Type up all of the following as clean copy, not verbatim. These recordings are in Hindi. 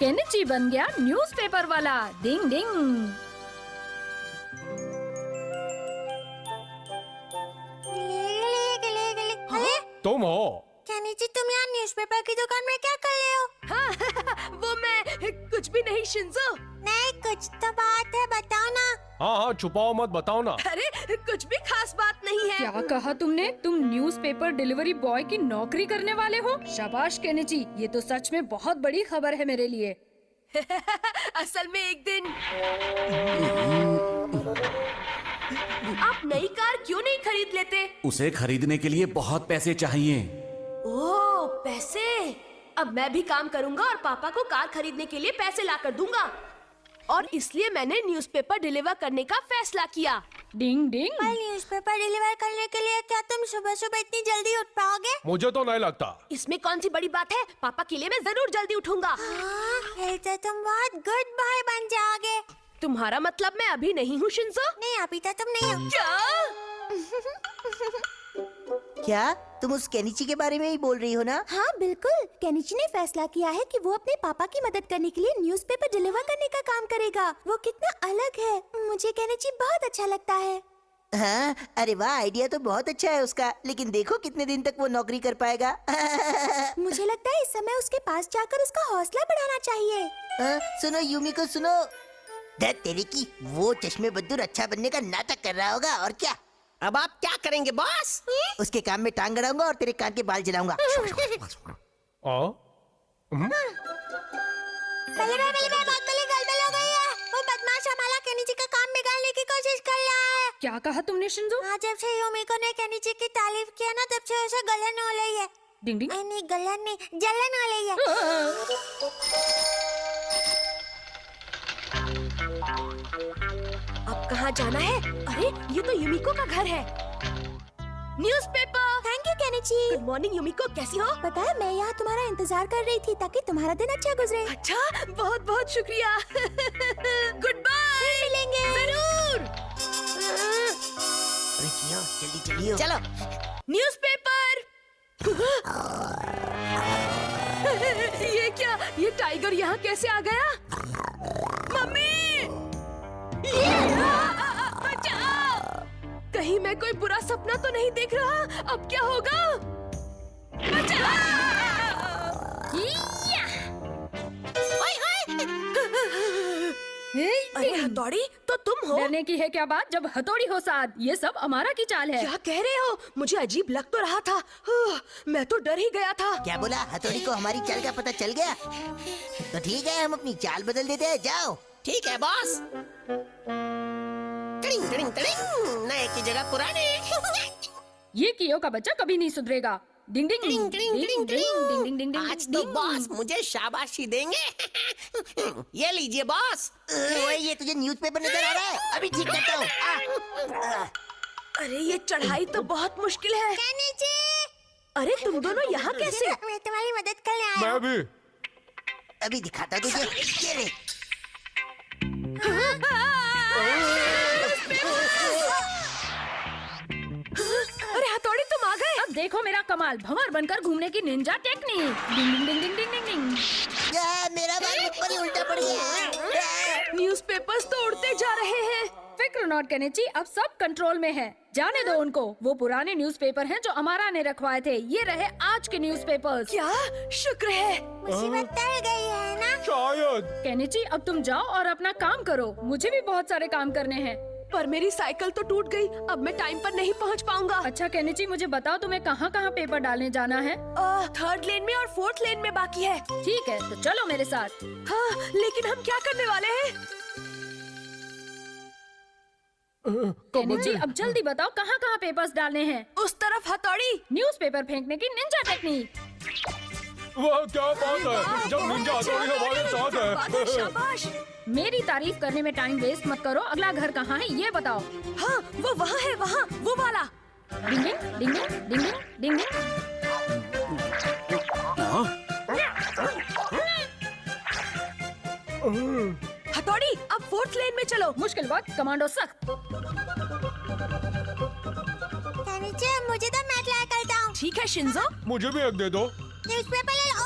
केनिची बन गया न्यूज़पेपर वाला। डिंग डिंग। तुम हो? केनिची, तुम यहाँ न्यूज़पेपर की दुकान में क्या कर रहे हो? हाँ, वो मैं कुछ भी नहीं शिंजो। नहीं, कुछ तो बात है, बताओ ना। हाँ हाँ, छुपाओ मत, बताओ ना। अरे कुछ भी खास बात नहीं है। क्या कहा तुमने? तुम न्यूज़पेपर डिलीवरी बॉय की नौकरी करने वाले हो? शाबाश केनिची, ये तो सच में बहुत बड़ी खबर है मेरे लिए। असल में एक दिन आप नई कार क्यों नहीं खरीद लेते? उसे खरीदने के लिए बहुत पैसे चाहिए। ओह, पैसे। अब मैं भी काम करूंगा और पापा को कार खरीदने के लिए पैसे ला कर दूंगा। और इसलिए मैंने न्यूज़पेपर डिलीवर करने का फैसला किया। डिंग डिंग। पर न्यूज़पेपर डिलीवर करने के लिए क्या तुम सुबह सुबह इतनी जल्दी उठ पाओगे? मुझे तो नहीं लगता। इसमें कौन सी बड़ी बात है? पापा के लिए मैं जरूर जल्दी उठूंगा। हाँ, फिर तो तुम बहुत गुड बॉय बन जाओगे। तुम्हारा मतलब मैं अभी नहीं हूँ शिंजो? नहीं, अभी तो तुम नहीं हो। क्या? क्या तुम उस केनिची के बारे में ही बोल रही हो ना? हाँ बिल्कुल, केनिची ने फैसला किया है कि वो अपने पापा की मदद करने के लिए न्यूज़पेपर डिलीवर करने का काम करेगा। वो कितना अलग है, मुझे केनिची बहुत अच्छा लगता है। हाँ, अरे वाह, आइडिया तो बहुत अच्छा है उसका, लेकिन देखो कितने दिन तक वो नौकरी कर पाएगा। मुझे लगता है इस समय उसके पास जाकर उसका हौसला बढ़ाना चाहिए। सुनो यूमी को सुनो। दे तेरी की, वो चश्मे बद्दूर अच्छा बनने का नाटक कर रहा होगा और क्या। अब आप क्या करेंगे बॉस? उसके काम में टांग अड़ाऊंगा और तेरे कान के बाल जलाऊंगा। पहले बहुत बड़ी गड़बड़ हो गई है। वो बदमाश हमारा केनिची का काम बिगाड़ने की कोशिश कर रहा है। क्या कहा तुमने शिंजो? हाँ, जब से यूमिको ने केनिची की तारीफ किया ना, तब से उसे गलन हो रही है। डिंग डिंग। नहीं, गलन नहीं, जलन हो रही है। अब कहाँ जाना है? अरे ये तो युमिको का घर है। Newspaper. Thank you Kenichi. Good morning Yumiko, कैसी हो? पता है, मैं यहाँ तुम्हारा इंतजार कर रही थी ताकि तुम्हारा दिन अच्छा गुजरे। अच्छा, बहुत बहुत शुक्रिया। Goodbye. मिलेंगे जरूर। जल्दी चलिए। चलो। न्यूज़पेपर। ये क्या? ये टाइगर यहाँ कैसे आ गया? मम्मी! बचाओ! कहीं मैं कोई बुरा सपना तो नहीं देख रहा? अब क्या होगा? बचाओ! अरे हथौड़ी, तो तुम हो? डरने की है क्या बात जब हथौड़ी हो साथ? ये सब अमारा की चाल है। क्या कह रहे हो? मुझे अजीब लग तो रहा था। मैं तो डर ही गया था। क्या बोला? हथौड़ी को हमारी चाल का पता चल गया? तो ठीक है, हम अपनी चाल बदल देते हैं। जाओ। ठीक है बॉस। टिड़िंग टिड़िंग टिड़िंग, नए की जगह पुराने। ये कियो का बच्चा कभी नहीं सुधरेगा। डिंग डिंग टिड़िंग टिड़िंग टिड़िंग टिड़िंग। डिंग डिंग। आज तो बॉस मुझे शाबाशी देंगे। ये लीजिए बॉस। ओए, ये तुझे न्यूज़पेपर नजर आ रहा है? अभी ठीक करता हूँ। अरे ये चढ़ाई तो बहुत मुश्किल है। केनिची! अरे तुम दोनों यहाँ कैसे? मैं तुम्हारी मदद करने आया मैं हूँ। भी। अभी दिखाता हूँ तुझे। ये ले। अरे हथौड़ी, तुम आ गए। अब देखो मेरा कमाल, भंवर बनकर घूमने की निंजा टेक्निक। डिंग डिंग डिंग डिंग डिंग डिंग। मेरा बाल ऊपर ही उल्टा पड़ गया। न्यूज़पेपर्स तो उड़ते जा रहे हैं। फिक्र नॉट केनिची, अब सब कंट्रोल में है। जाने दो उनको। वो पुराने न्यूज़पेपर हैं जो अमारा ने रखवाए थे। ये रहे आज के न्यूज़पेपर्स। क्या? शुक्र है। मुसीबत टल गई है ना? शायद। केनिची, अब तुम जाओ और अपना काम करो। मुझे भी बहुत सारे काम करने हैं। पर मेरी साइकिल तो टूट गई। अब मैं टाइम पर नहीं पहुंच पाऊंगा। अच्छा केनिची, मुझे बताओ तुम्हें कहाँ कहाँ पेपर डालने जाना है? थर्ड लेन में और फोर्थ लेन में बाकी है। ठीक है, तो चलो मेरे साथ। हाँ, लेकिन हम क्या करने वाले हैं? केनिची, अब जल्दी बताओ कहाँ कहाँ पेपर्स डालने हैं? उस तरफ हथौड़ी। न्यूज़पेपर फेंकने की निंजा टेक्निक। वह क्या बात है? जब निंजा हथौड़ी हमारे साथ है। शाबाश। मेरी तारीफ करने में टाइम वेस्ट मत करो। अगला घर कहाँ है ये बताओ। हाँ, वो वहाँ है, वहाँ, वो वाला। डिंग डिंग डिंग डिंग डिंग डिंग डिंग। हथौड़ी, अब फोर्थ लेन में चलो। मुश्किल वक्त कमांडो सख्त। केनिची, मुझे तो मैं ट्राई करता हूँ। ठीक है शिंजो। मुझे भी एक दे दो। न्यूज़पेपर ले लो।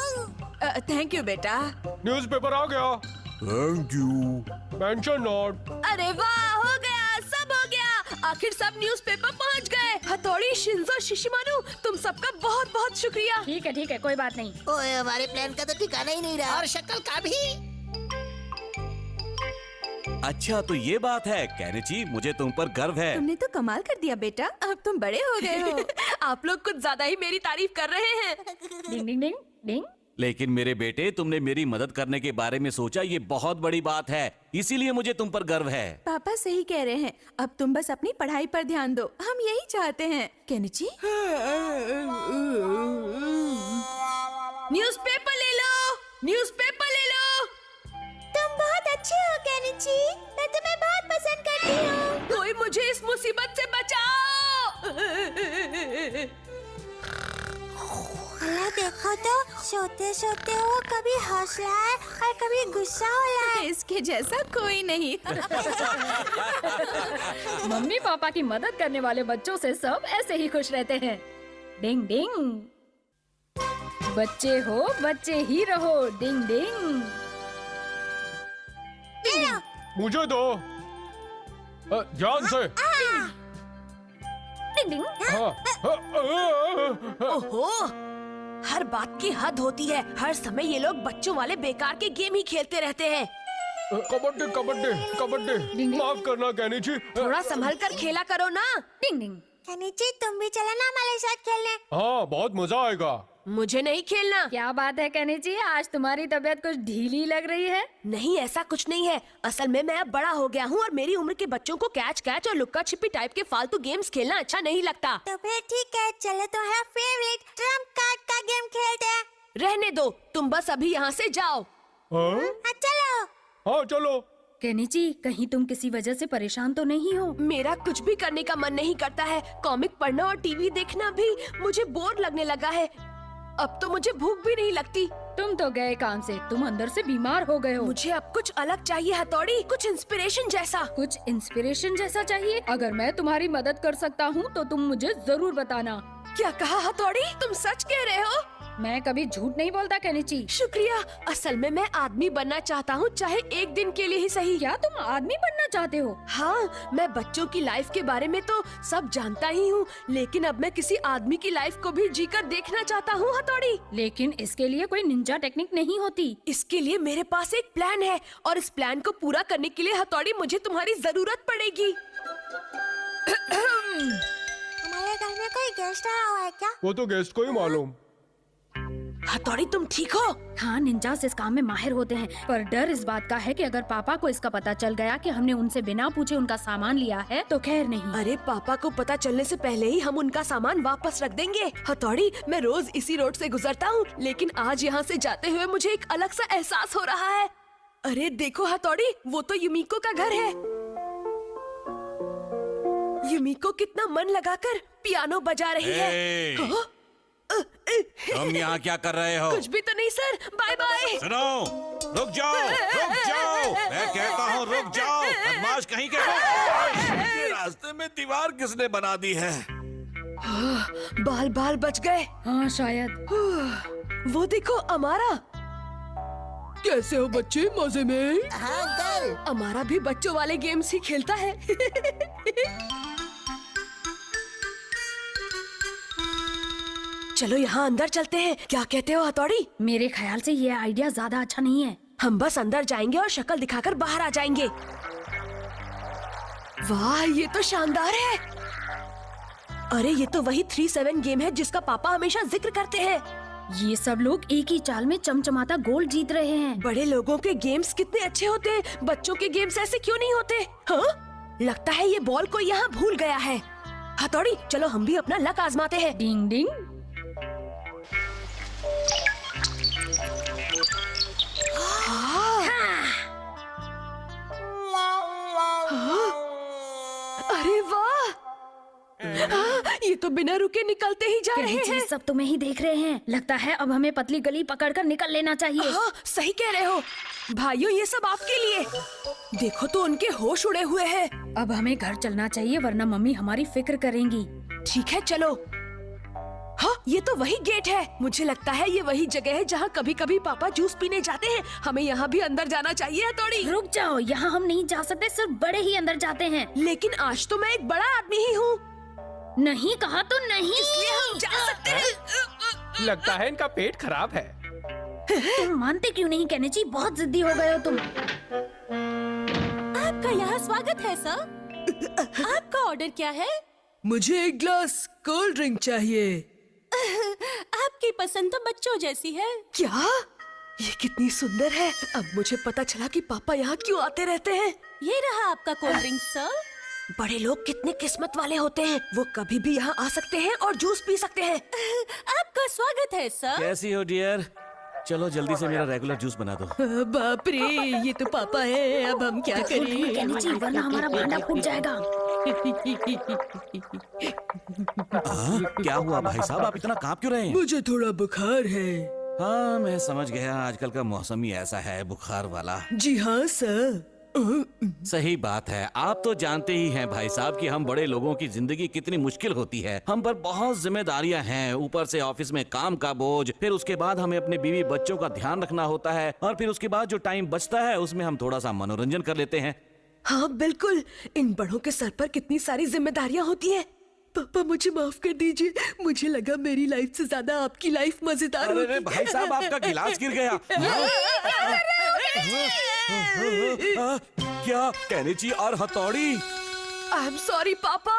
थैंक यू बेटा। न्यूज़पेपर आ गया। Thank you. Mention note. अरे वाह, हो गया, सब हो गया। आखिर सब न्यूज़पेपर पहुंच गए। हथौड़ी, शिंजो, शिशिमारू, तुम सबका बहुत बहुत शुक्रिया। ठीक है, कोई बात नहीं। ओए, हमारे प्लान का तो ठिकाना ही नहीं रहा। और शक्ल का भी। अच्छा तो ये बात है केनिची, मुझे तुम पर गर्व है। तुमने तो कमाल कर दिया बेटा, अब तुम बड़े हो गए हो। आप लोग कुछ ज्यादा ही मेरी तारीफ कर रहे हैं। डिंग डिंग डिंग डिंग। लेकिन मेरे बेटे, तुमने मेरी मदद करने के बारे में सोचा, ये बहुत बड़ी बात है, इसीलिए मुझे तुम पर गर्व है। पापा सही कह रहे हैं, अब तुम बस अपनी पढ़ाई पर ध्यान दो, हम यही चाहते हैं। केनिची, न्यूज़पेपर ले लो, न्यूज़पेपर ले लो। तुम बहुत अच्छे हो केनिची, मैं तुम्हें बहुत पसंद करती हूँ। कोई मुझे इस मुसीबत से बचाओ। अल्लाह, देखो तो सोते सोते वो कभी हंस रहा है और कभी गुस्सा हो रहा है। इसके जैसा कोई नहीं। मम्मी पापा की मदद करने वाले बच्चों से सब ऐसे ही खुश रहते हैं। डिंग डिंग। बच्चे हो, बच्चे ही रहो। डिंग डिंग। मुझे दो। ध्यान से। डिंग डिंग। ओहो, हर बात की हद होती है। हर समय ये लोग बच्चों वाले बेकार के गेम ही खेलते रहते हैं। कबड्डी कबड्डी कबड्डी। माफ करना केनिची। थोड़ा संभल कर खेला करो ना। डिंग डिंग। केनिची, तुम भी चलो ना हमारे साथ खेलने। हाँ, बहुत मजा आएगा। मुझे नहीं खेलना। क्या बात है केनिची, आज तुम्हारी तबीयत कुछ ढीली लग रही है। नहीं, ऐसा कुछ नहीं है। असल में मैं अब बड़ा हो गया हूँ और मेरी उम्र के बच्चों को कैच कैच और लुक्का छिपी टाइप के फालतू गेम्स खेलना अच्छा नहीं लगता। तो फिर ठीक है, चलो तुम्हारा फेवरेट ट्रम्प कार्ड का गेम खेलते हैं। रहने दो, तुम बस अभी यहाँ से जाओ। हाँ चलो। हाँ, चलो। केनिची, कहीं तुम किसी वजह से परेशान तो नहीं हो? मेरा कुछ भी करने का मन नहीं करता है। कॉमिक पढ़ना और टीवी देखना भी मुझे बोर लगने लगा है। अब तो मुझे भूख भी नहीं लगती। तुम तो गए काम से, तुम अंदर से बीमार हो गए हो। मुझे अब कुछ अलग चाहिए हथौड़ी, कुछ इंस्पिरेशन जैसा। कुछ इंस्पिरेशन जैसा चाहिए? अगर मैं तुम्हारी मदद कर सकता हूँ तो तुम मुझे जरूर बताना। क्या कहा हथौड़ी, तुम सच कह रहे हो? मैं कभी झूठ नहीं बोलता केनिची। शुक्रिया। असल में मैं आदमी बनना चाहता हूँ, चाहे एक दिन के लिए ही सही। क्या तुम आदमी बनना चाहते हो? हाँ, मैं बच्चों की लाइफ के बारे में तो सब जानता ही हूँ, लेकिन अब मैं किसी आदमी की लाइफ को भी जीकर देखना चाहता हूँ हथौड़ी। लेकिन इसके लिए कोई निंजा टेक्निक नहीं होती। इसके लिए मेरे पास एक प्लान है और इस प्लान को पूरा करने के लिए हथौड़ी मुझे तुम्हारी जरूरत पड़ेगी। हमारे घर में कोई गेस्ट आया हुआ है क्या? वो तो गेस्ट को ही मालूम। हथौड़ी, तुम ठीक हो? हाँ, निंजास इस काम में माहिर होते हैं, पर डर इस बात का है कि अगर पापा को इसका पता चल गया कि हमने उनसे बिना पूछे उनका सामान लिया है तो खैर नहीं। अरे, पापा को पता चलने से पहले ही हम उनका सामान वापस रख देंगे। हथौड़ी, मैं रोज इसी रोड से गुजरता हूँ, लेकिन आज यहाँ से जाते हुए मुझे एक अलग सा एहसास हो रहा है। अरे देखो हथौड़ी, वो तो युमिको का घर है। युमिको कितना मन लगाकर पियानो बजा रही है। ए! हाँ? तुम यहाँ क्या कर रहे हो? कुछ भी तो नहीं सर, बाय बाय। सुनो, रुक जाओ, मैं कहता हूँ रुक जाओ, बदमाश कहीं के। ये रास्ते में दीवार किसने बना दी है? बाल बाल बच गए। हाँ शायद। वो देखो अमारा। कैसे हो बच्चे, मजे में? हाँ अंकल। अमारा भी बच्चों वाले गेम्स ही खेलता है। चलो यहाँ अंदर चलते हैं, क्या कहते हो हथौड़ी? मेरे ख्याल से ये आइडिया ज्यादा अच्छा नहीं है। हम बस अंदर जाएंगे और शक्ल दिखाकर बाहर आ जाएंगे। वाह, ये तो शानदार है। अरे, ये तो वही 3-7 गेम है जिसका पापा हमेशा जिक्र करते हैं। ये सब लोग एक ही चाल में चमचमाता गोल्ड जीत रहे हैं। बड़े लोगों के गेम्स कितने अच्छे होते हैं, बच्चों के गेम्स ऐसे क्यों नहीं होते? हाँ? लगता है ये बॉल को यहाँ भूल गया है। हथौड़ी, चलो हम भी अपना लक आजमाते हैं। डिंग डिंग। अरे वाह, ये तो बिना रुके निकलते ही जा रहे हैं। सब तुम्हें ही देख रहे हैं। लगता है अब हमें पतली गली पकड़कर निकल लेना चाहिए। हाँ, सही कह रहे हो भाइयों, ये सब आपके लिए। देखो तो उनके होश उड़े हुए हैं। अब हमें घर चलना चाहिए वरना मम्मी हमारी फिक्र करेंगी। ठीक है, चलो। हाँ, ये तो वही गेट है। मुझे लगता है ये वही जगह है जहाँ कभी कभी पापा जूस पीने जाते हैं। हमें यहाँ भी अंदर जाना चाहिए हथौड़ी। रुक जाओ, यहाँ हम नहीं जा सकते, सिर्फ बड़े ही अंदर जाते हैं। लेकिन आज तो मैं एक बड़ा आदमी ही हूँ, नहीं कहा तो नहीं, इसलिए हम जा सकते हैं। लगता है इनका पेट खराब है। तुम मानते क्यों नहीं केनिची? बहुत जिद्दी हो गए हो तुम। आपका यहाँ स्वागत है सर। आपका ऑर्डर क्या है? मुझे एक ग्लास कोल्ड ड्रिंक चाहिए। आपकी पसंद तो बच्चों जैसी है। क्या? ये कितनी सुंदर है। अब मुझे पता चला कि पापा यहाँ क्यों आते रहते हैं। ये रहा आपका कोल्ड ड्रिंक सर। बड़े लोग कितने किस्मत वाले होते हैं, वो कभी भी यहाँ आ सकते हैं और जूस पी सकते हैं। आपका स्वागत है सर। कैसी हो डियर? चलो जल्दी से मेरा रेगुलर जूस बना दो। बाप रे, ये तो पापा है। अब हम क्या करें? केनिची, वरना हमारा भांडा फूट जाएगा। क्या हुआ भाई साहब, आप इतना कांप क्यों रहे हैं? मुझे थोड़ा बुखार है। हाँ मैं समझ गया, आजकल का मौसम ही ऐसा है, बुखार वाला। जी हाँ सर। सही बात है। आप तो जानते ही हैं भाई साहब कि हम बड़े लोगों की जिंदगी कितनी मुश्किल होती है। हम पर बहुत जिम्मेदारियां हैं, ऊपर से ऑफिस में काम का बोझ, फिर उसके बाद हमें अपने बीवी बच्चों का ध्यान रखना होता है, और फिर उसके बाद जो टाइम बचता है उसमें हम थोड़ा सा मनोरंजन कर लेते हैं। हाँ बिल्कुल, इन बड़ों के सर पर कितनी सारी जिम्मेदारियां होती हैं। पापा मुझे माफ कर दीजिए, मुझे लगा मेरी लाइफ से ज्यादा आपकी लाइफ मजेदार होगी। अरे भाई साहब, आपका गिलास गिर गया। क्या केनिची और हथौड़ी? आई एम सॉरी पापा।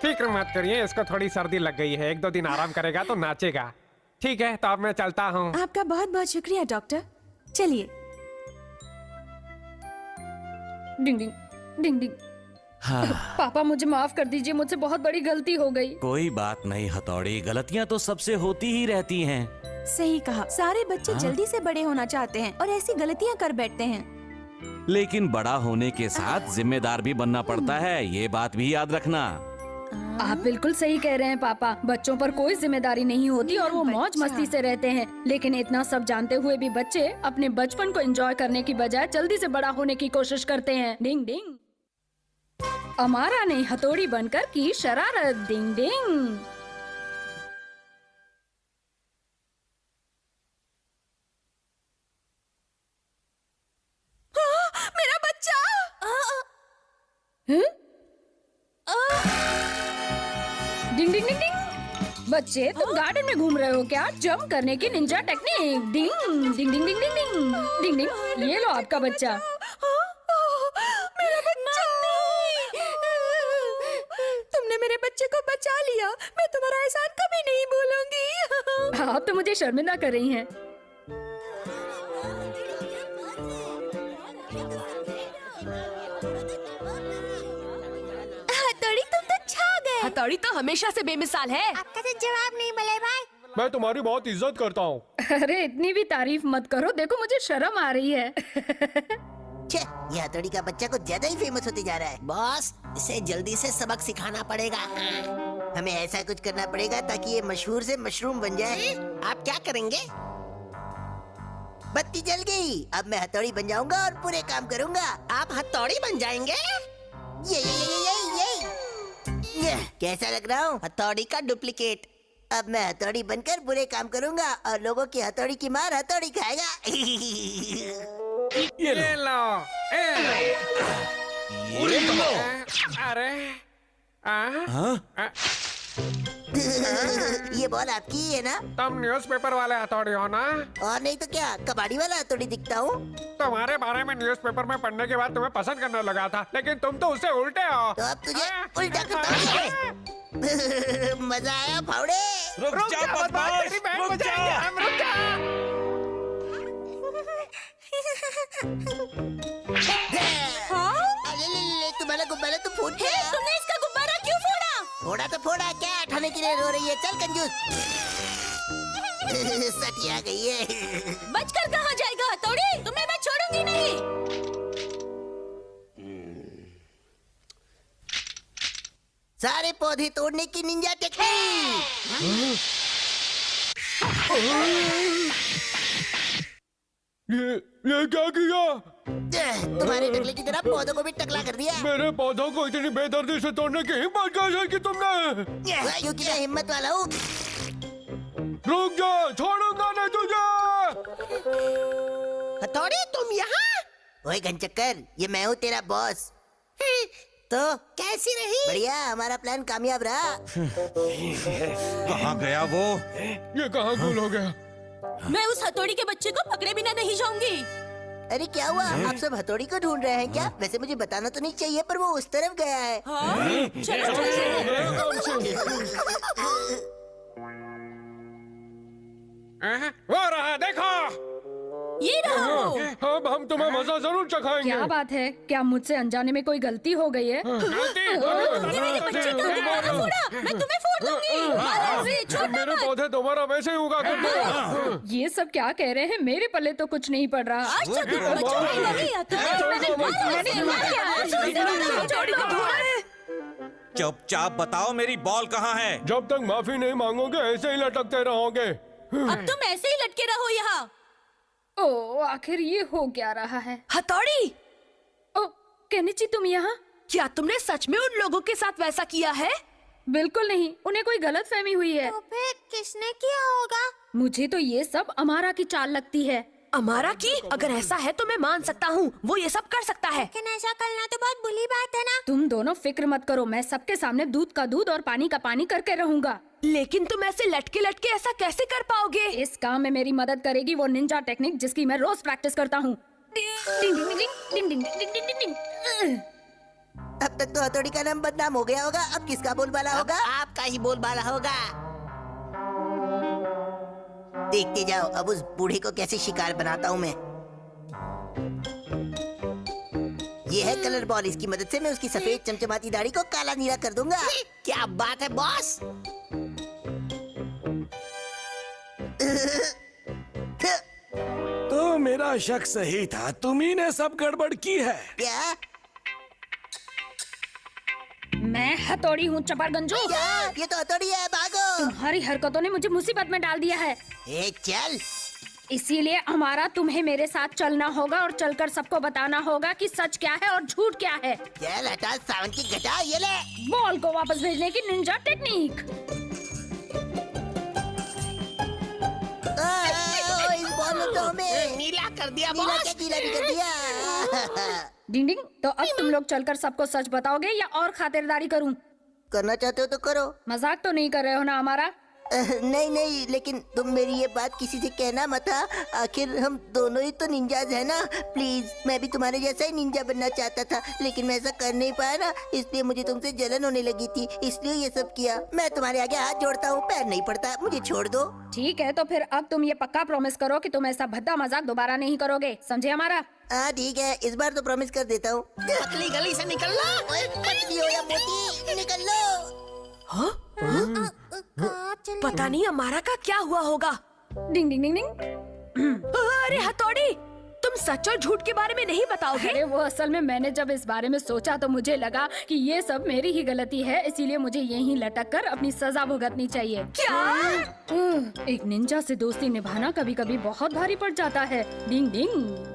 फिक्र मत करिए, इसको थोड़ी सर्दी लग गई है, 1-2 दिन आराम करेगा तो नाचेगा। ठीक है, तो अब मैं चलता हूँ। आपका बहुत बहुत शुक्रिया डॉक्टर। चलिए। डिंग डिंग डिंग डिंग। हाँ। पापा मुझे माफ कर दीजिए, मुझसे बहुत बड़ी गलती हो गई। कोई बात नहीं हथौड़ी, गलतियां तो सबसे होती ही रहती हैं। सही कहा, सारे बच्चे जल्दी से बड़े होना चाहते हैं और ऐसी गलतियां कर बैठते हैं। लेकिन बड़ा होने के साथ जिम्मेदार भी बनना पड़ता है, ये बात भी याद रखना। आप बिल्कुल सही कह रहे हैं पापा, बच्चों पर कोई जिम्मेदारी नहीं होती और वो मौज मस्ती से रहते हैं। लेकिन इतना सब जानते हुए भी बच्चे अपने बचपन को एंजॉय करने की बजाय जल्दी से बड़ा होने की कोशिश करते हैं। डिंग डिंग। अमारा ने हथौड़ी बनकर की शरारत। डिंग डिंग। मेरा बच्चा। डिंग डिंग डिंग डिंग। बच्चे, तुम गार्डन में घूम रहे हो क्या? जंप करने की निंजा टेक्निक। डिंग डिंग डिंग डिंग डिंग डिंग डिंग डिंग। ये लो आपका बच्चा। मेरा बच्चा। तुमने मेरे बच्चे को बचा लिया। मैं तुम्हारा एहसान कभी नहीं भूलूंगी। आप तो मुझे शर्मिंदा कर रही हैं। हथौड़ी, तुम तो छा गए। हथौड़ी तो हमेशा से बेमिसाल है। आपका तो जवाब नहीं बल्ले भाई। मैं तुम्हारी बहुत इज्जत करता हूँ। अरे इतनी भी तारीफ मत करो, देखो मुझे शर्म आ रही है। छे, ये हथौड़ी का बच्चा कुछ ज्यादा ही फेमस होते जा रहा है। बॉस, इसे जल्दी से सबक सिखाना पड़ेगा। हमें ऐसा कुछ करना पड़ेगा ताकि ये मशहूर से मशरूम बन जाए। आप क्या करेंगे? बत्ती जल गई, अब मैं हथौड़ी बन जाऊंगा और पूरे काम करूंगा। आप हथौड़ी बन जाएंगे? ये कैसा लग रहा हूँ? हथौड़ी का डुप्लीकेट। अब मैं हथौड़ी बनकर बुरे काम करूंगा और लोगों की हथौड़ी की मार हथौड़ी खाएगा। ये लो। ये लो। अरे हाँ? ये बॉल आपकी ही है ना? तुम न्यूज़पेपर वाले हथौड़ी हो ना? और नहीं तो क्या, कबाड़ी वाला हथौड़ी दिखता हूँ। तुम्हारे बारे में न्यूज़पेपर में पढ़ने के बाद तुम्हें पसंद करने लगा था, लेकिन तुम तो उससे उल्टे हो। तो अब तुझे उल्टा करता हूँ। मजा आया फावड़े? रुक जा बदमाश, तेरी बहन रुक बजाएंगे जा। हम, रुक जा। ले, तुम्हारा गुब्बारा तो फूट गया। तुमने इसका गुब्बारा क्यों फोड़ा? फोड़ा तो फोड़ा, क्या उठाने के लिए रो रही है? चल कंजूस। सटिया गई है। बचकर कहाँ जाएगा हथौड़ी? तुम्हें मैं छोड़ूंगी नहीं। सारे पौधे तोड़ने की निंजा टेक्निक। ये क्या किया? तुम्हारे टकले की तरह पौधों को भी टकला कर दिया। मेरे पौधों को इतनी बेदर्दी से तोड़ने की हिम्मत कैसे की तुमने? क्योंकि मैं हिम्मत वाला हूँ। रुक जा, छोड़ूंगा नहीं तुझे। हथौड़ी तुम यहाँ? ओए घनचक्कर, ये मैं हूँ तेरा बॉस। तो कैसी रही? बढ़िया, हमारा प्लान कामयाब रहा। कहाँ गया वो? ये कहाँ गुल हो गया? मैं उस हथौड़ी के बच्चे को पकड़े बिना नहीं जाऊंगी। अरे क्या हुआ? आप सब हथौड़ी को ढूंढ रहे हैं क्या? वैसे मुझे बताना तो नहीं चाहिए, पर वो उस तरफ गया है। हाँ? चलो वो रहा, देखो। ये रहा वो। अब हम तुम्हें मजा जरूर चखाएंगे। क्या बात है? क्या मुझसे अनजाने में कोई गलती हो गई है? मेरे बच्चे का दोबारा फोड़ा, मैं तुम्हें फोड़ दूंगी। अरे छोड़ना मेरे मत। पौधे दोबारा वैसे ही उगा करते। ये सब क्या कह रहे हैं? मेरे पल्ले तो कुछ नहीं पड़ रहा। आज तक तुम बच्चों की लगी चुपचाप बताओ मेरी बॉल कहाँ है? जब तक माफी नहीं मांगोगे ऐसे ही लटकते रहोगे। अब तुम ऐसे ही लटके रहो यहाँ। ओ, आखिर ये हो क्या रहा है? हथौड़ी, ओ, केनिची तुम यहाँ? क्या तुमने सच में उन लोगों के साथ वैसा किया है? बिल्कुल नहीं, उन्हें कोई गलत फहमी हुई है। तो फिर किसने किया होगा? मुझे तो ये सब अमारा की चाल लगती है। अमारा की? अगर ऐसा है तो मैं मान सकता हूँ, वो ये सब कर सकता है। लेकिन ऐसा करना तो बहुत बुरी बात है ना। तुम दोनों फिक्र मत करो, मैं सबके सामने दूध का दूध और पानी का पानी करके रहूंगा। लेकिन तुम ऐसे लटके लटके ऐसा कैसे कर पाओगे? इस काम में मेरी मदद करेगी वो निंजा टेक्निक जिसकी मैं रोज प्रैक्टिस करता हूँ। अब तक तो हथौड़ी का नाम बदनाम हो गया होगा, अब किसका बोलबाला होगा? आपका ही बोलबाला होगा। देखते जाओ, अब उस बूढ़े को कैसे शिकार बनाता हूँ मैं। ये है कलर बॉल, इसकी मदद से मैं उसकी सफेद चमचमाती दाढ़ी को काला नीला कर दूंगा। क्या बात है बॉस? तो मेरा शक सही था, तुम्ही ने सब गड़बड़ की है। क्या? मैं हथौड़ी हूँ चपरगंजू। क्या? ये तो हथौड़ी है, भागो। तुम्हारी हरकतों ने मुझे मुसीबत में डाल दिया है। ए चल। इसीलिए हमारा तुम्हें मेरे साथ चलना होगा और चलकर सबको बताना होगा कि सच क्या है और झूठ क्या है। चल हटा सावन की घटा, ये ले। बॉल को वापस भेजने की निंजा टेक्निक। इस बॉल ने तो हमें नीला कर दिया नीला बॉस। क्या गीला भी कर दिया। डिंग डिंग, तो अब तुम लोग चलकर सबको सच बताओगे या और खातिरदारी करूं? करना चाहते हो तो करो। मजाक तो नहीं कर रहे हो ना हमारा? नहीं नहीं, लेकिन तुम मेरी ये बात किसी से कहना मत। आखिर हम दोनों ही तो निंजाज है ना। प्लीज, मैं भी तुम्हारे जैसा ही निंजा बनना चाहता था, लेकिन मैं ऐसा कर नहीं पाया ना, इसलिए मुझे तुमसे जलन होने लगी थी, इसलिए ये सब किया। मैं तुम्हारे आगे हाथ जोड़ता हूँ, पैर नहीं पड़ता, मुझे छोड़ दो। ठीक है, तो फिर अब तुम ये पक्का प्रॉमिस करो कि तुम ऐसा भद्दा मजाक दोबारा नहीं करोगे, समझे हमारा? हाँ ठीक है, इस बार तो प्रॉमिस कर देता हूँ। पतली गली से निकल लो। पतली हो या मोटी, निकल लो। हाँ? पता नहीं हमारा का क्या हुआ होगा। डिंग डिंग डिंग डिंग। अरे हथौड़ी, तुम सच और झूठ के बारे में नहीं बताओगे? अरे वो असल में मैंने जब इस बारे में सोचा तो मुझे लगा कि ये सब मेरी ही गलती है, इसीलिए मुझे यहीं लटक कर अपनी सजा भुगतनी चाहिए। क्या? एक निंजा से दोस्ती निभाना कभी कभी बहुत भारी पड़ जाता है। डिंग डिंग।